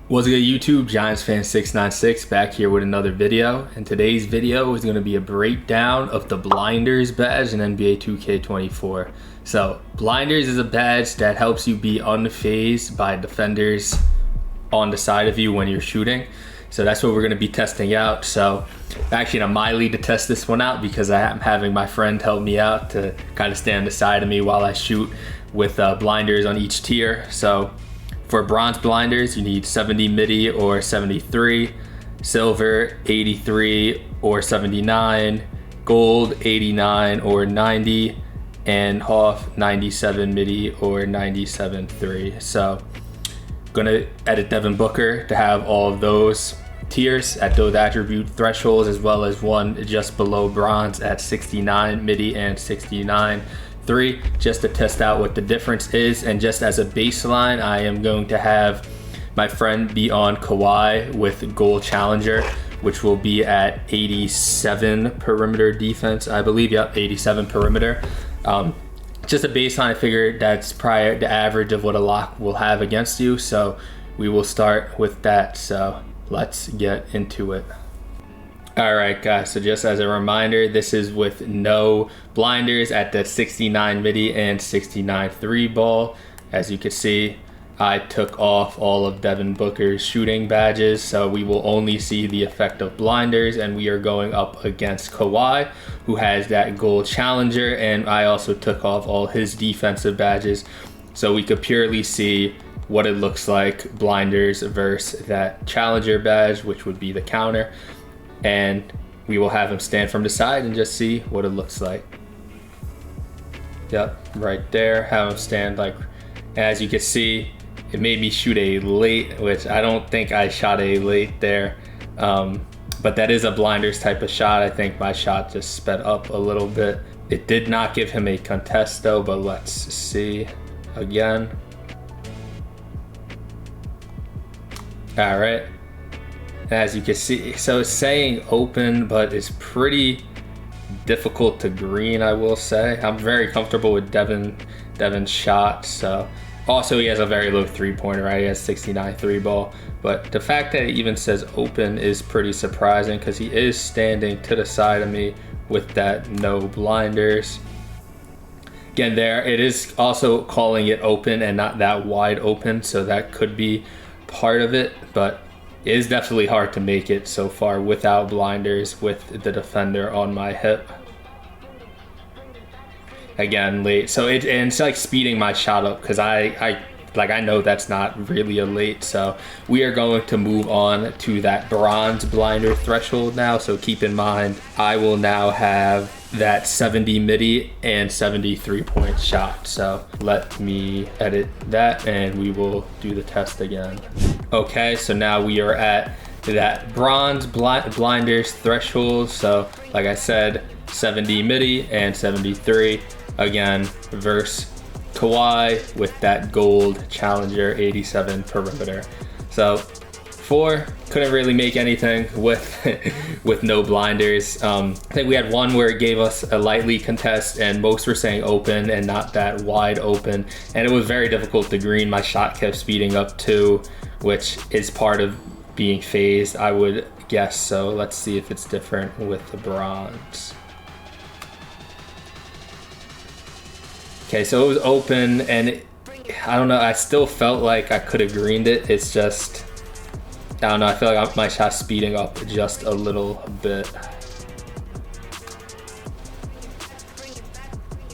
What's good YouTube, Giants fan 696 back here with another video, and today's video is going to be a breakdown of the Blinders badge in NBA 2K24. So Blinders is a badge that helps you be unfazed by defenders on the side of you when you're shooting. So that's what we're going to be testing out. So actually in my lead to test this one out because I am having my friend help me out to kind of stand beside of me while I shoot with blinders on each tier. So for bronze blinders, you need 70 midi or 73, silver 83 or 79, gold 89 or 90, and Hoff 97 midi or 97.3. So gonna edit Devin Booker to have all of those tiers at those attribute thresholds, as well as one just below bronze at 69 midi and 69.3, just to test out what the difference is. And just as a baseline, I am going to have my friend be on Kawhi with gold challenger, which will be at 87 perimeter defense, I believe. Yep, 87 perimeter. Just a baseline. I figured that's probably the average of what a lock will have against you, so we will start with that. So let's get into it. All right, guys, so just as a reminder, this is with no blinders at the 69 midi and 69 3 ball. As you can see, I took off all of Devin Booker's shooting badges, so we will only see the effect of blinders, and we are going up against Kawhi, who has that gold challenger, and I also took off all his defensive badges, so we could purely see what it looks like, blinders versus that challenger badge, which would be the counter. And we will have him stand from the side and just see what it looks like. Yep, right there, have him stand like, as you can see, it made me shoot a late, which I don't think I shot a late there. But that is a blinders type of shot. I think my shot just sped up a little bit. It did not give him a contest though, but let's see again. All right. As you can see, so it's saying open, but it's pretty difficult to green, I will say. I'm very comfortable with Devin's shot. So also he has a very low three-pointer, right? He has 69 3 ball. But the fact that it even says open is pretty surprising because he is standing to the side of me with that no blinders. Again, there, it is also calling it open and not that wide open, so that could be part of it, but it is definitely hard to make it so far without blinders with the defender on my hip. Again, late. So it's like speeding my shot up because I know that's not really a late. So we are going to move on to that bronze blinder threshold now. So keep in mind, I will now have that 70 midi and 73 point shot. So let me edit that and we will do the test again. Okay, so now we are at that bronze blinders threshold. So like I said, 70 midi and 73 again versus Kawhi with that gold challenger 87 perimeter. So 4 couldn't really make anything with no blinders. I think we had one where it gave us a lightly contest and most were saying open and not that wide open, and it was very difficult to green. My shot kept speeding up too, which is part of being phased, I would guess. So let's see if it's different with the bronze. Okay, so it was open and I don't know, I still felt like I could have greened it. It's just, I don't know, I feel like my shot's speeding up just a little bit.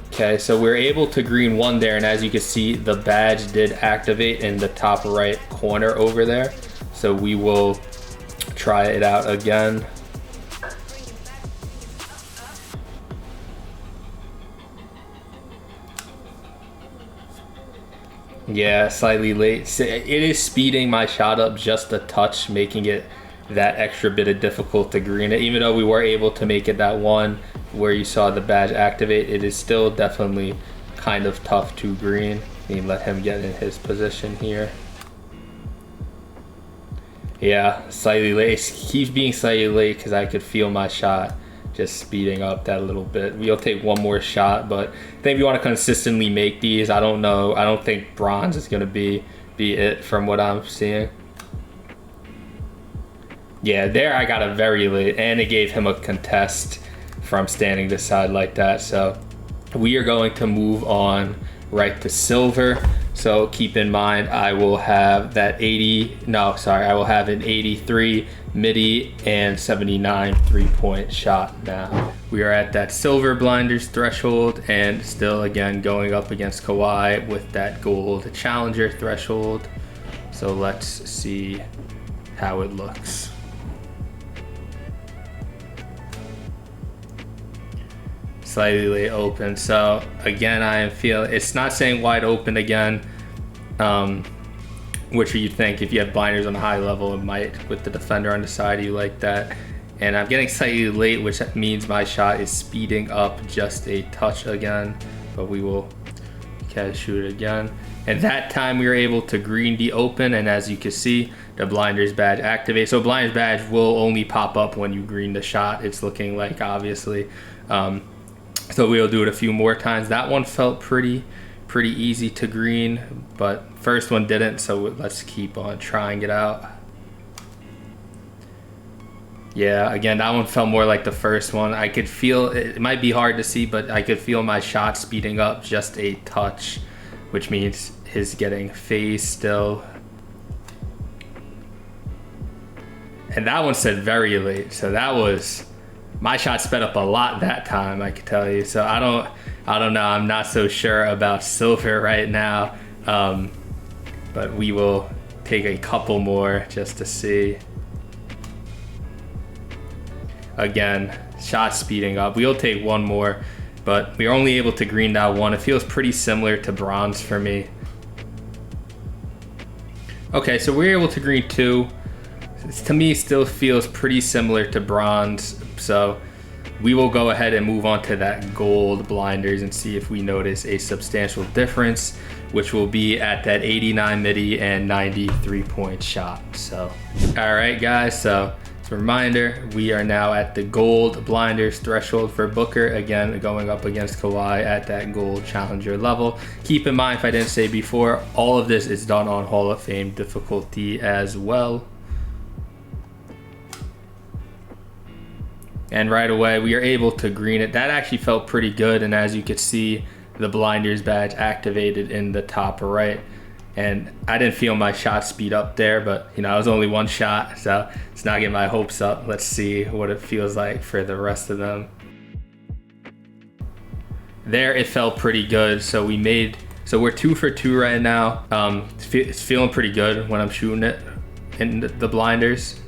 Okay, so we're able to green one there, and as you can see, the badge did activate in the top right corner over there. So we will try it out again. Yeah, slightly late. It is speeding my shot up just a touch, making it that extra bit of difficult to green it. Even though we were able to make it that one where you saw the badge activate, it is still definitely kind of tough to green. Let me let him get in his position here. Yeah, slightly late. It keeps being slightly late because I could feel my shot just speeding up that little bit. We'll take one more shot, but I think we want to consistently make these. I don't know. I don't think bronze is going to be it from what I'm seeing. Yeah, there I got a very late, and it gave him a contest from standing this side like that. So we are going to move on right to silver. So keep in mind, I will have that I will have an 83 midi and 79 3-point shot now. We are at that silver blinders threshold, and still again going up against Kawhi with that gold challenger threshold. So let's see how it looks. Slightly late open. So again, I am feeling, it's not saying wide open again, which you think if you have blinders on a high level, it might, with the defender on the side, you like that. And I'm getting slightly late, which means my shot is speeding up just a touch again, but we will shoot it again. And that time we were able to green the open, and as you can see, the blinders badge activates. So blinders badge will only pop up when you green the shot, it's looking like, obviously. So we'll do it a few more times. That one felt pretty easy to green, but first one didn't, so let's keep on trying it out. Yeah, again, that one felt more like the first one. I could feel, it might be hard to see, but I could feel my shot speeding up just a touch, which means his getting phased still. And that one said very late, so that was, my shot sped up a lot that time, I can tell you. So I don't know, I'm not so sure about silver right now, but we will take a couple more just to see. Again, shot speeding up. We'll take one more, but we're only able to green that one. It feels pretty similar to bronze for me. Okay, so we're able to green two. To me, still feels pretty similar to bronze. So we will go ahead and move on to that gold blinders and see if we notice a substantial difference, which will be at that 89 midi and 93 point shot. So, all right, guys. So as a reminder, we are now at the gold blinders threshold for Booker, again going up against Kawhi at that gold challenger level. Keep in mind, if I didn't say before, all of this is done on Hall of Fame difficulty as well. And right away, we are able to green it. That actually felt pretty good, and as you could see, the blinders badge activated in the top right. And I didn't feel my shot speed up there, but you know, it was only one shot, so it's not getting my hopes up. Let's see what it feels like for the rest of them. There, it felt pretty good. So we're 2 for 2 right now. It's feeling pretty good when I'm shooting it in the blinders.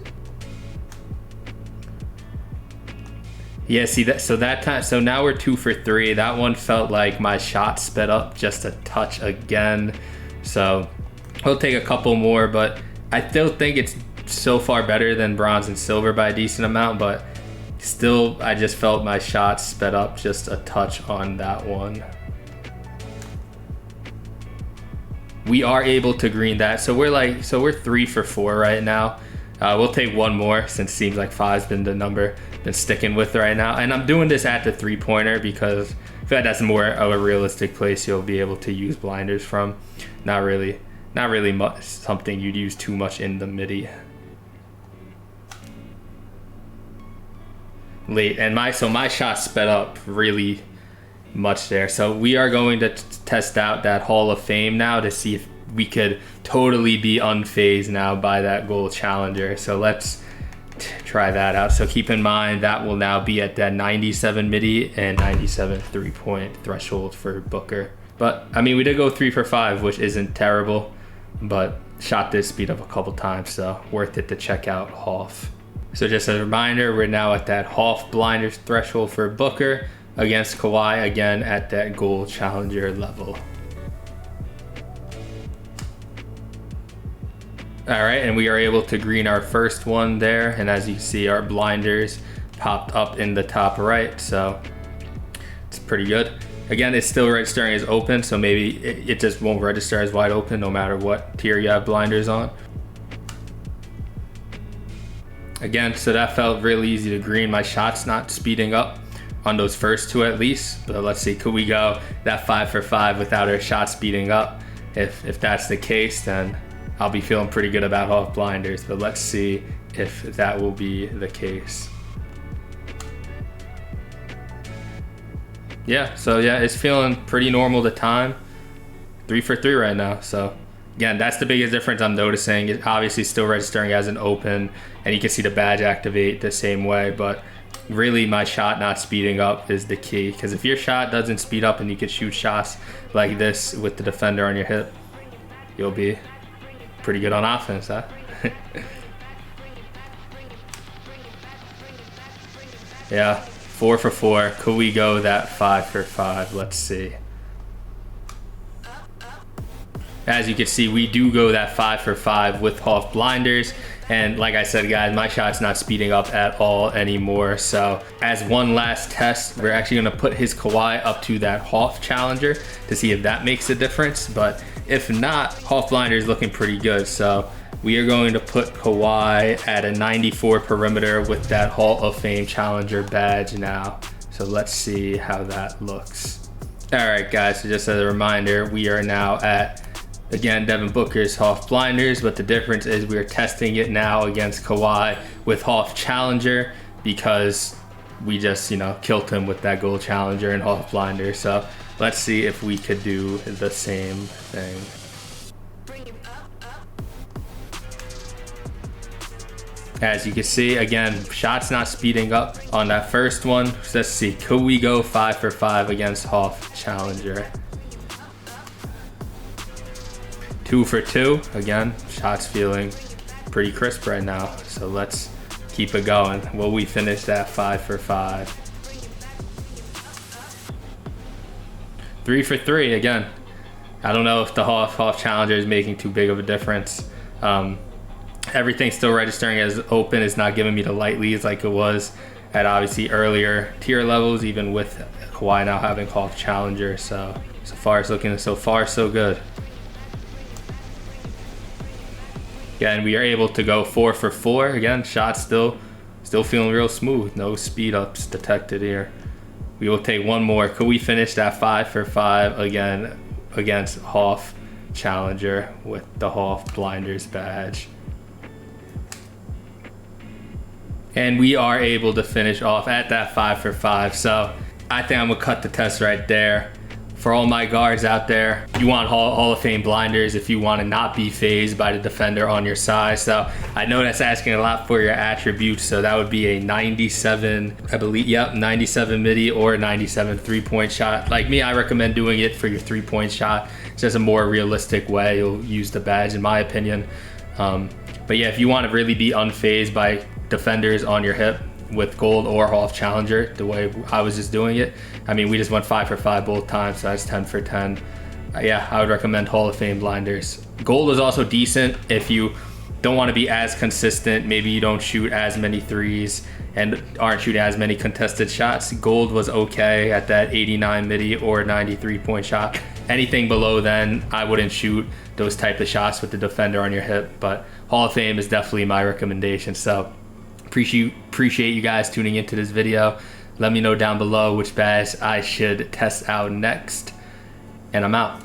Yeah, see that, so that time, so now we're 2 for 3. That one felt like my shot sped up just a touch again. So we'll take a couple more, but I still think it's so far better than bronze and silver by a decent amount, but still, I just felt my shot sped up just a touch on that one. We are able to green that. So we're 3 for 4 right now. We'll take one more, since it seems like 5's been the number been sticking with right now. And I'm doing this at the 3-pointer because I feel like that's more of a realistic place you'll be able to use blinders from. Not really much something you'd use too much in the midi. Late, and my shot sped up really much there. So we are going to test out that Hall of Fame now to see if we could totally be unfazed now by that gold challenger. So let's try that out. So keep in mind that will now be at that 97 midi and 97 3-point threshold for Booker. But I mean, we did go 3 for 5, which isn't terrible, but shot did speed up a couple times, so worth it to check out Hoff. So just a reminder, we're now at that Hoff blinders threshold for Booker against Kawhi, again at that gold challenger level. All right, and we are able to green our first one there, and as you see, our blinders popped up in the top right, so it's pretty good. Again, it's still registering as open, so maybe it just won't register as wide open no matter what tier you have blinders on. Again, so that felt really easy to green. My shot's not speeding up on those first two at least, but let's see, could we go that 5 for 5 without our shot speeding up? If that's the case, then I'll be feeling pretty good about Hoff blinders, but let's see if that will be the case. Yeah, so yeah, it's feeling pretty normal to time. 3 for 3 right now. So again, that's the biggest difference I'm noticing. It's obviously still registering as an open, and you can see the badge activate the same way, but really my shot not speeding up is the key, because if your shot doesn't speed up and you can shoot shots like this with the defender on your hip, you'll be pretty good on offense, huh? Yeah, 4 for 4. Could we go that 5 for 5? Let's see. As you can see, we do go that 5 for 5 with Hoff blinders. And like I said, guys, my shot's not speeding up at all anymore. So as one last test, we're actually gonna put his Kawhi up to that Hoff Challenger to see if that makes a difference. But if not, Hoff blinder is looking pretty good. So we are going to put Kawhi at a 94 perimeter with that Hall of Fame Challenger badge now. So let's see how that looks. All right, guys, so just as a reminder, we are now at, again, Devin Booker's Hoff blinders, but the difference is we're testing it now against Kawhi with Hoff Challenger, because we just, you know, killed him with that gold Challenger and Hoff blinder. So let's see if we could do the same thing. As you can see, again, shots not speeding up on that first one. So let's see, could we go 5 for 5 against Hoff Challenger? 2 for 2. Again, shots feeling pretty crisp right now. So let's keep it going. Will we finish that 5 for 5? 3 for 3 again. I don't know if the Hoff Challenger is making too big of a difference. Everything's still registering as open. It's not giving me the light leads like it was at obviously earlier tier levels, even with Kawhi now having Hoff Challenger. So far it's looking so far so good. Again, we are able to go 4 for 4. Again, shots still feeling real smooth. No speed ups detected here. We will take one more. Could we finish that 5 for 5 again against Hoff Challenger with the Hoff blinders badge? And we are able to finish off at that 5 for 5. So I think I'm gonna cut the test right there. For all my guards out there, you want Hall of Fame blinders if you want to not be phased by the defender on your side. So I know that's asking a lot for your attributes. So that would be a 97, I believe, yep, 97 midi or 97 3-point shot. Like me, I recommend doing it for your 3-point shot. It's just a more realistic way you'll use the badge, in my opinion. But yeah, if you want to really be unfazed by defenders on your hip with gold or Hoff Challenger, the way I was just doing it, I mean, we just went 5 for 5 both times, so that's 10 for 10. Yeah, I would recommend Hall of Fame blinders. Gold is also decent if you don't want to be as consistent. Maybe you don't shoot as many threes and aren't shooting as many contested shots. Gold was okay at that 89 midi or 93 point shot. Anything below then, I wouldn't shoot those type of shots with the defender on your hip, but Hall of Fame is definitely my recommendation. So appreciate you guys tuning into this video. Let me know down below which badge I should test out next, and I'm out.